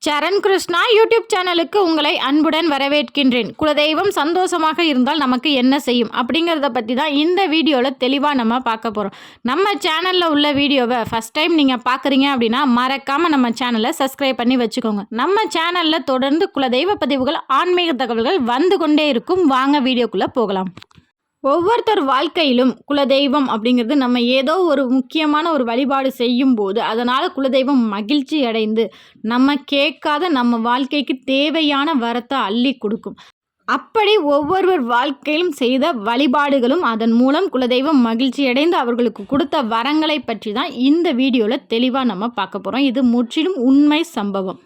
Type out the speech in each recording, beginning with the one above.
சரண் Krishna YouTube சேனலுக்கு உங்களை அன்புடன் வரவேற்கின்றேன். குலதெய்வம் சந்தோஷமாக இருந்தால் நமக்கு என்ன செய்யும் அப்படிங்கிறத பற்றி தான் இந்த வீடியோவில் தெளிவாக நம்ம பார்க்க போகிறோம். நம்ம சேனலில் உள்ள வீடியோவை ஃபஸ்ட் டைம் நீங்கள் பார்க்குறீங்க அப்படின்னா மறக்காமல் நம்ம சேனலை சப்ஸ்கிரைப் பண்ணி வச்சுக்கோங்க. நம்ம சேனலில் தொடர்ந்து குலதெய்வ பதிவுகள், ஆன்மீக தகவல்கள் வந்து கொண்டே இருக்கும். வாங்க வீடியோக்குள்ளே போகலாம். ஒவ்வொருத்தர் வாழ்க்கையிலும் குலதெய்வம் அப்படிங்கிறது நம்ம ஏதோ ஒரு முக்கியமான ஒரு வழிபாடு செய்யும் போது அதனால் குலதெய்வம் மகிழ்ச்சி அடைந்து நம்ம கேட்காத நம்ம வாழ்க்கைக்கு தேவையான வரத்தை அள்ளி கொடுக்கும். அப்படி ஒவ்வொருவர் வாழ்க்கையிலும் செய்த வழிபாடுகளும் அதன் மூலம் குலதெய்வம் மகிழ்ச்சி அடைந்து அவர்களுக்கு கொடுத்த வரங்களை பற்றி தான் இந்த வீடியோவில் தெளிவாக நம்ம பார்க்க போகிறோம். இது முற்றிலும் உண்மை சம்பவம்.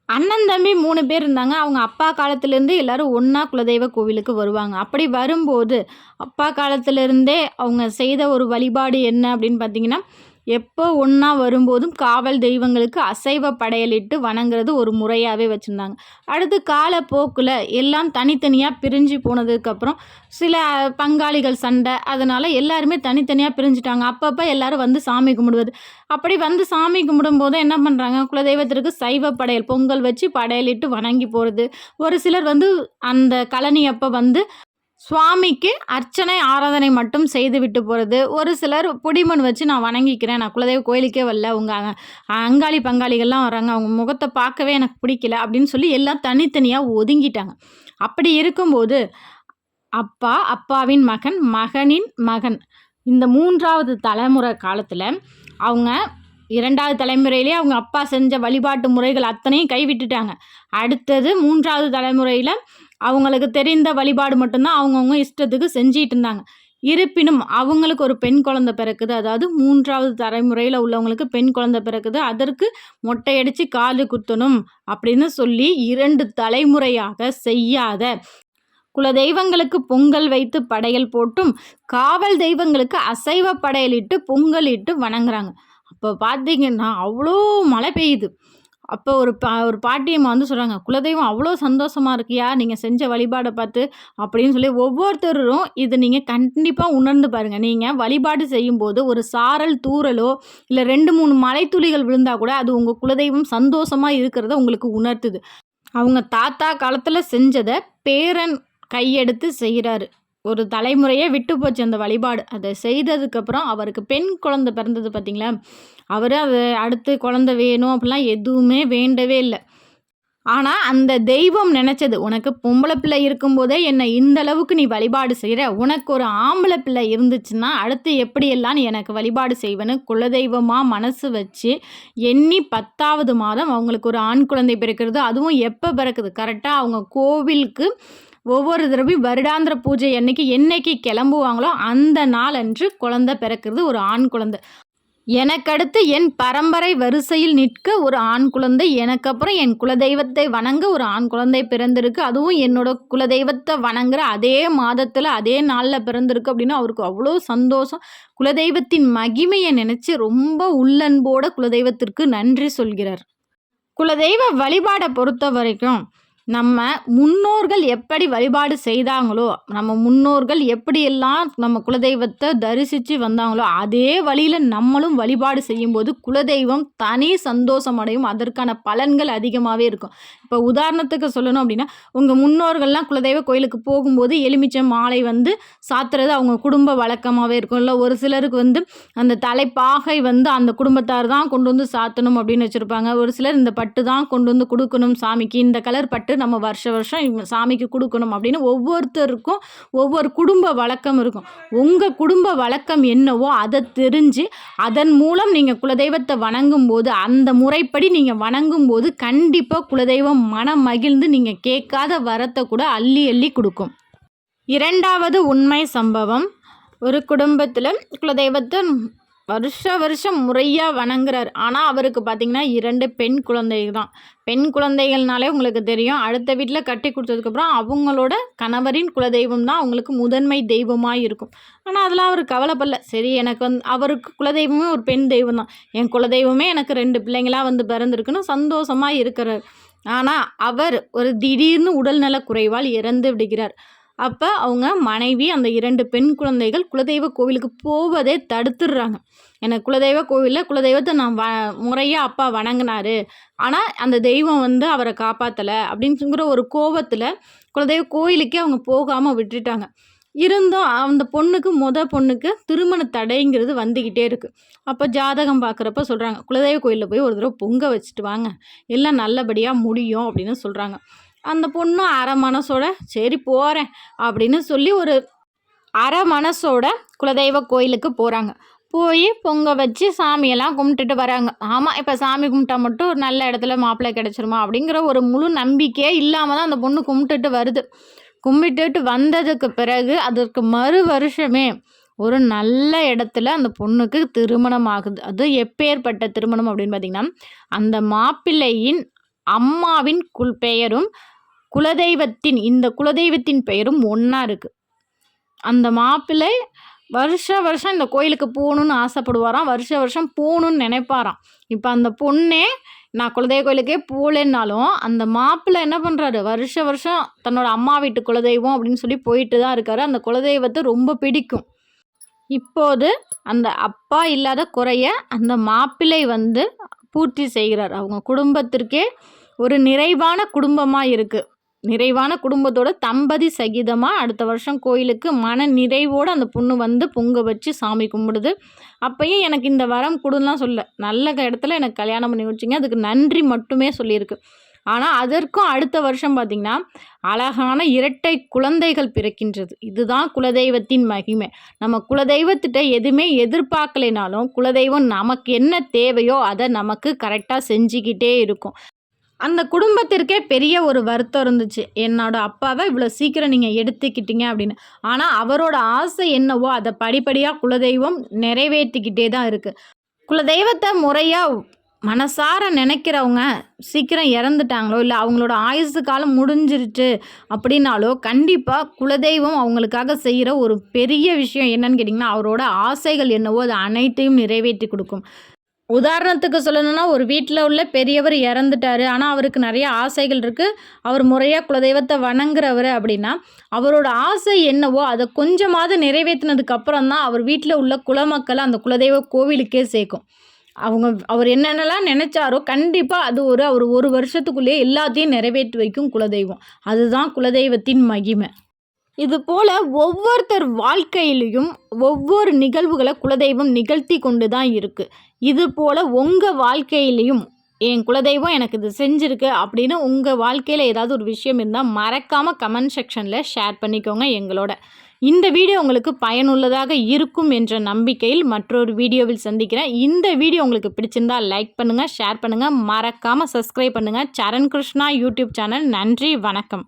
அண்ணன் தம்பி 3 பேர் இருந்தாங்க. அவங்க அப்பா காலத்துலேருந்து எல்லோரும் ஒன்றா குலதெய்வ கோவிலுக்கு வருவாங்க. அப்படி வரும்போது அப்பா காலத்திலேருந்தே அவங்க செய்த ஒரு வழிபாடு என்ன அப்படின்னு பார்த்தீங்கன்னா, எப்போ ஒன்றா வரும்போதும் காவல் தெய்வங்களுக்கு அசைவ படையலிட்டு வணங்குறது ஒரு முறையாகவே வச்சுருந்தாங்க. அடுத்து காலப்போக்கில் எல்லாம் தனித்தனியாக பிரிஞ்சு போனதுக்கப்புறம் சில பங்காளிகள் சண்டை, அதனால் எல்லாருமே தனித்தனியாக பிரிஞ்சுட்டாங்க. அப்பப்போ எல்லோரும் வந்து சாமி கும்பிடுவது. அப்படி வந்து சாமி கும்பிடும்போது என்ன பண்ணுறாங்க, குலதெய்வத்திற்கு சைவ படையல் பொங்கல் வச்சு படையலிட்டு வணங்கி போகிறது. ஒரு சிலர் வந்து அந்த கழனி அப்போ வந்து சுவாமிக்கு அர்ச்சனை ஆராதனை மட்டும் செய்து விட்டு போகிறது. ஒரு சிலர் புடிமண் வச்சு நான் வணங்கிக்கிறேன், நான் குலதெய்வ கோயிலுக்கே வரல, உங்கள் அங்காளி பங்காளிகள்லாம் வராங்க, அவங்க முகத்தை பார்க்கவே எனக்கு பிடிக்கல அப்படின்னு சொல்லி எல்லாம் தனித்தனியாக ஒதுங்கிட்டாங்க. அப்படி இருக்கும்போது அப்பா, அப்பாவின் மகன், மகனின் மகன், இந்த 3வது தலைமுறை காலத்தில் அவங்க 2வது தலைமுறையிலே அவங்க அப்பா செஞ்ச வழிபாட்டு முறைகள் அத்தனையும் கைவிட்டுட்டாங்க. அடுத்தது 3வது தலைமுறையில் அவங்களுக்கு தெரிந்த வழிபாடு மட்டும்தான் அவங்கவுங்க இஷ்டத்துக்கு செஞ்சிட்டு இருந்தாங்க. இருப்பினும் அவங்களுக்கு ஒரு பெண் குழந்தை பிறக்குது. அதாவது 3வது தலைமுறையில் உள்ளவங்களுக்கு பெண் குழந்தை பிறக்குது. அதற்கு மொட்டையடித்து காது குத்தணும் அப்படின்னு சொல்லி 2 தலைமுறையாக செய்யாத, குலதெய்வங்களுக்கு பொங்கல் வைத்து படையல் போட்டும் காவல் தெய்வங்களுக்கு அசைவ படையலிட்டு பொங்கலிட்டு வணங்குறாங்க. அப்போ பார்த்தீங்கன்னா அவ்வளோ மழை பெய்யுது. அப்போ ஒரு பாட்டியம்மா வந்து சொல்கிறாங்க, குலதெய்வம் அவ்வளோ சந்தோஷமாக இருக்கியா நீங்கள் செஞ்ச வழிபாடை பார்த்து அப்படின்னு சொல்லி. ஒவ்வொருத்தரும் இது நீங்கள் கண்டிப்பாக உணர்ந்து பாருங்கள். நீங்கள் வழிபாடு செய்யும்போது ஒரு சாரல் தூறலோ இல்லை 2-3 மலைத்துளிகள் விழுந்தால் கூட அது உங்கள் குலதெய்வம் சந்தோஷமாக இருக்கிறத உங்களுக்கு உணர்த்துது. அவங்க தாத்தா காலத்தில் செஞ்சதை பேரன் கையெடுத்து செய்கிறாரு. ஒரு தலைமுறையே விட்டு போச்சு அந்த வழிபாடு. அதை செய்ததுக்கப்புறம் அவருக்கு பெண் குழந்தை பிறந்தது பார்த்திங்களா, அவர் அது அடுத்து குழந்தை வேணும் அப்படிலாம் எதுவுமே வேண்டவே இல்லை. ஆனால் அந்த தெய்வம் நினச்சது, உனக்கு பொம்பளை பிள்ளை இருக்கும்போதே என்னை இந்த அளவுக்கு நீ வழிபாடு செய்கிற, உனக்கு ஒரு ஆம்பளை பிள்ளை இருந்துச்சுன்னா அடுத்து எப்படியெல்லாம் நீ எனக்கு வழிபாடு செய்வேன்னு குலதெய்வமாக மனசு வச்சு எண்ணி 10வது மாதம் அவங்களுக்கு ஒரு ஆண் குழந்தை பிறக்கிறது. அதுவும் எப்போ பிறக்குது, கரெக்டாக அவங்க கோவிலுக்கு ஒவ்வொரு தடவையும் வருடாந்திர பூஜை என்னைக்கு கிளம்புவாங்களோ அந்த நாள் அன்று குழந்தை பிறக்கிறது, ஒரு ஆண் குழந்தை. எனக்கடுத்து என் பரம்பரை வரிசையில் நிற்க ஒரு ஆண் குழந்தை, எனக்கு அப்புறம் என் குலதெய்வத்தை வணங்க ஒரு ஆண் குழந்தை பிறந்திருக்கு, அதுவும் என்னோட குலதெய்வத்தை வணங்குற அதே மாதத்தில் அதே நாளில் பிறந்திருக்கு அப்படின்னு அவருக்கு அவ்வளோ சந்தோஷம். குலதெய்வத்தின் மகிமையை நினச்சி ரொம்ப உள்ளன்போட குலதெய்வத்திற்கு நன்றி சொல்கிறார். குலதெய்வ வழிபாடை பொறுத்த வரைக்கும் நம்ம முன்னோர்கள் எப்படி வழிபாடு செய்தாங்களோ, நம்ம முன்னோர்கள் எப்படியெல்லாம் நம்ம குலதெய்வத்தை தரிசித்து வந்தாங்களோ அதே வழியில் நம்மளும் வழிபாடு செய்யும்போது குலதெய்வம் தனி சந்தோஷம் அடையும். அதற்கான பலன்கள் அதிகமாகவே இருக்கும். இப்போ உதாரணத்துக்கு சொல்லணும் அப்படின்னா, உங்கள் முன்னோர்கள்லாம் குலதெய்வ கோயிலுக்கு போகும்போது எலுமிச்சை மாலை வந்து சாத்துறது அவங்க குடும்ப வழக்கமாகவே இருக்கும். இல்லை ஒரு சிலருக்கு வந்து அந்த தலைப்பாகை வந்து அந்த குடும்பத்தார் தான் கொண்டு வந்து சாத்தணும் அப்படின்னு வச்சுருப்பாங்க. ஒரு சிலர் இந்த பட்டு தான் கொண்டு வந்து கொடுக்கணும் சாமிக்கு, இந்த கலர் பட்டு நம்ம வருஷம் சாமிக்கு கொடுக்கணும் அப்படின்னு ஒவ்வொருத்தருக்கும் ஒவ்வொரு குடும்ப வழக்கம் இருக்கும். உங்கள் குடும்ப வழக்கம் என்னவோ அதை தெரிஞ்சு அதன் மூலம் நீங்கள் குலதெய்வத்தை வணங்கும் போது, அந்த முறைப்படி நீங்கள் வணங்கும் போது கண்டிப்பாக குலதெய்வம் மனம் மகிழ்ந்து நீங்கள் கேட்காத வரத்தை கூட அள்ளி அள்ளி கொடுக்கும். 2வது உண்மை சம்பவம். ஒரு குடும்பத்தில் குலதெய்வத்தை வருஷம் முறையாக வணங்குறார். ஆனால் அவருக்கு பார்த்திங்கன்னா 2 பெண் குழந்தைகள் தான். பெண் குழந்தைகள்னாலே உங்களுக்கு தெரியும், அடுத்த வீட்டில் கட்டி கொடுத்ததுக்கப்புறம் அவங்களோட கணவரின் குலதெய்வம் தான் அவங்களுக்கு முதன்மை தெய்வமாக இருக்கும். ஆனால் அதெல்லாம் அவர் கவலைப்படல. சரி, எனக்கு வந்து அவருக்கு குலதெய்வமே ஒரு பெண் தெய்வம் தான், என் குலதெய்வமே எனக்கு 2 பிள்ளைங்களாக வந்து பிறந்திருக்குன்னு சந்தோஷமாக இருக்கிறார். ஆனால் அவர் ஒரு திடீர்னு உடல்நல குறைவால் இறந்து விடுகிறார். அப்போ அவங்க மனைவி அந்த 2 பெண் குழந்தைகள் குலதெய்வ கோவிலுக்கு போவதே தடுத்துடுறாங்க. எனக்கு குலதெய்வ கோவிலில் குலதெய்வத்தை நான் முறையாக அப்பா வணங்கினாரு, ஆனால் அந்த தெய்வம் வந்து அவரை காப்பாற்றலை அப்படிங்கிற ஒரு கோபத்தில் குலதெய்வ கோயிலுக்கே அவங்க போகாமல் விட்டுட்டாங்க. இருந்தும் அந்த பொண்ணுக்கு திருமண தடைங்கிறது வந்துக்கிட்டே இருக்குது. அப்போ ஜாதகம் பார்க்குறப்ப சொல்கிறாங்க, குலதெய்வ கோயிலில் போய் ஒரு தடவை பொங்க வச்சுட்டு வாங்க, எல்லாம் நல்லபடியாக முடியும் அப்படின்னு சொல்கிறாங்க. அந்த பொண்ணும் அரை மனசோட சரி போகிறேன் அப்படின்னு சொல்லி ஒரு அரை மனசோட குலதெய்வ கோயிலுக்கு போகிறாங்க. போய் பொங்க வச்சு சாமியெல்லாம் கும்பிட்டுட்டு வராங்க. ஆமாம், இப்போ சாமி கும்பிட்டா மட்டும் ஒரு நல்ல இடத்துல மாப்பிள்ளை கிடச்சிருமா அப்படிங்கிற ஒரு முழு நம்பிக்கையே இல்லாமல் தான் அந்த பொண்ணு கும்பிட்டுட்டு வருது. கும்பிட்டுட்டு வந்ததுக்கு பிறகு அதற்கு மறு வருஷமே ஒரு நல்ல இடத்துல அந்த பொண்ணுக்கு திருமணம் ஆகுது. அது எப்பேற்பட்ட திருமணம் அப்படின்னு பார்த்திங்கன்னா, அந்த மாப்பிள்ளையின் அம்மாவின் பெயரும் இந்த குலதெய்வத்தின் பெயரும் ஒன்றா இருக்குது. அந்த மாப்பிள்ளை வருஷம் இந்த கோயிலுக்கு போகணுன்னு ஆசைப்படுவாராம், வருஷம் போகணுன்னு நினைப்பாராம். இப்போ அந்த பொண்ணே நான் குலதெய்வ கோயிலுக்கே போகலன்னாலும் அந்த மாப்பிள்ளை என்ன பண்ணுறாரு, வருஷம் தன்னோட அம்மா வீட்டு குலதெய்வம் அப்படின்னு சொல்லி போயிட்டு தான் இருக்காரு. அந்த குலதெய்வத்தை ரொம்ப பிடிக்கும். இப்போது அந்த அப்பா இல்லாத குறைய அந்த மாப்பிள்ளை வந்து பூர்த்தி செய்கிறார். அவங்க குடும்பத்திற்கே ஒரு நிறைவான குடும்பமாக இருக்குது. நிறைவான குடும்பத்தோட தம்பதி சகிதமாக அடுத்த வருஷம் கோயிலுக்கு மன நிறைவோடு அந்த பொண்ணு வந்து பொங்க வச்சு சாமி கும்பிடுது. அப்பையும் எனக்கு இந்த வரம் கொடுலாம் சொல்ல, நல்ல இடத்துல எனக்கு கல்யாணம் பண்ணி வச்சிங்க, அதுக்கு நன்றி மட்டுமே சொல்லியிருக்கு. ஆனால் அதற்கும் அடுத்த வருஷம் பார்த்திங்கன்னா அழகான இரட்டை குழந்தைகள் பிறக்கின்றது. இதுதான் குலதெய்வத்தின் மகிமை. நம்ம குலதெய்வத்திட்ட எதுவுமே எதிர்பார்க்கலைனாலும் குலதெய்வம் நமக்கு என்ன தேவையோ அதை நமக்கு கரெக்டாக செஞ்சுக்கிட்டே இருக்கும். அந்த குடும்பத்திற்கே பெரிய ஒரு வருத்தம் இருந்துச்சு, என்னோட அப்பாவை இவ்வளோ சீக்கிரம் நீங்கள் எடுத்துக்கிட்டீங்க அப்படின்னு. ஆனால் அவரோட ஆசை என்னவோ அதை படிப்படியாக குலதெய்வம் நிறைவேற்றிக்கிட்டே தான் இருக்குது. குலதெய்வத்தை முறையாக மனசார நினைக்கிறவங்க சீக்கிரம் இறந்துட்டாங்களோ இல்லை அவங்களோட ஆயுசு காலம் முடிஞ்சிருச்சு அப்படின்னாலோ கண்டிப்பாக குலதெய்வம் அவங்களுக்காக செய்கிற ஒரு பெரிய விஷயம் என்னன்னு கேட்டிங்கன்னா, அவரோட ஆசைகள் என்னவோ அது அனைத்தையும் நிறைவேற்றி கொடுக்கும். உதாரணத்துக்கு சொல்லணும்னா, ஒரு வீட்டில் உள்ள பெரியவர் இறந்துட்டார், ஆனால் அவருக்கு நிறைய ஆசைகள் இருக்குது, அவர் முறையாக குலதெய்வத்தை வணங்குறவர் அப்படின்னா அவரோட ஆசை என்னவோ அதை கொஞ்சமாவது நிறைவேற்றினதுக்கு அப்புறம் தான் அவர் வீட்டில் உள்ள குலமக்களை அந்த குலதெய்வ கோவிலுக்கே சேர்க்கும். அவர் என்னென்னலாம் நினச்சாரோ கண்டிப்பாக அது அவர் ஒரு வருஷத்துக்குள்ளேயே எல்லாத்தையும் நிறைவேற்றி வைக்கும் குலதெய்வம். அதுதான் குலதெய்வத்தின் மகிமை. இது போல் ஒவ்வொருத்தர் வாழ்க்கையிலையும் ஒவ்வொரு நிகழ்வுகளை குலதெய்வம் நிகழ்த்தி கொண்டு தான் இருக்குது. இது போல் உங்கள் வாழ்க்கையிலையும் என் குலதெய்வம் எனக்கு இது செஞ்சுருக்கு அப்படின்னு உங்கள் வாழ்க்கையில் ஏதாவது ஒரு விஷயம் இருந்தால் மறக்காமல் கமெண்ட் செக்ஷனில் ஷேர் பண்ணிக்கோங்க எங்களோட. இந்த வீடியோ உங்களுக்கு பயனுள்ளதாக இருக்கும் என்ற நம்பிக்கையில் மற்றொரு வீடியோவில் சந்திக்கிறேன். இந்த வீடியோ உங்களுக்கு பிடிச்சிருந்தால் லைக் பண்ணுங்கள், ஷேர் பண்ணுங்கள், மறக்காமல் சப்ஸ்கிரைப் பண்ணுங்கள். சரண் கிருஷ்ணா யூடியூப் சேனல். நன்றி, வணக்கம்.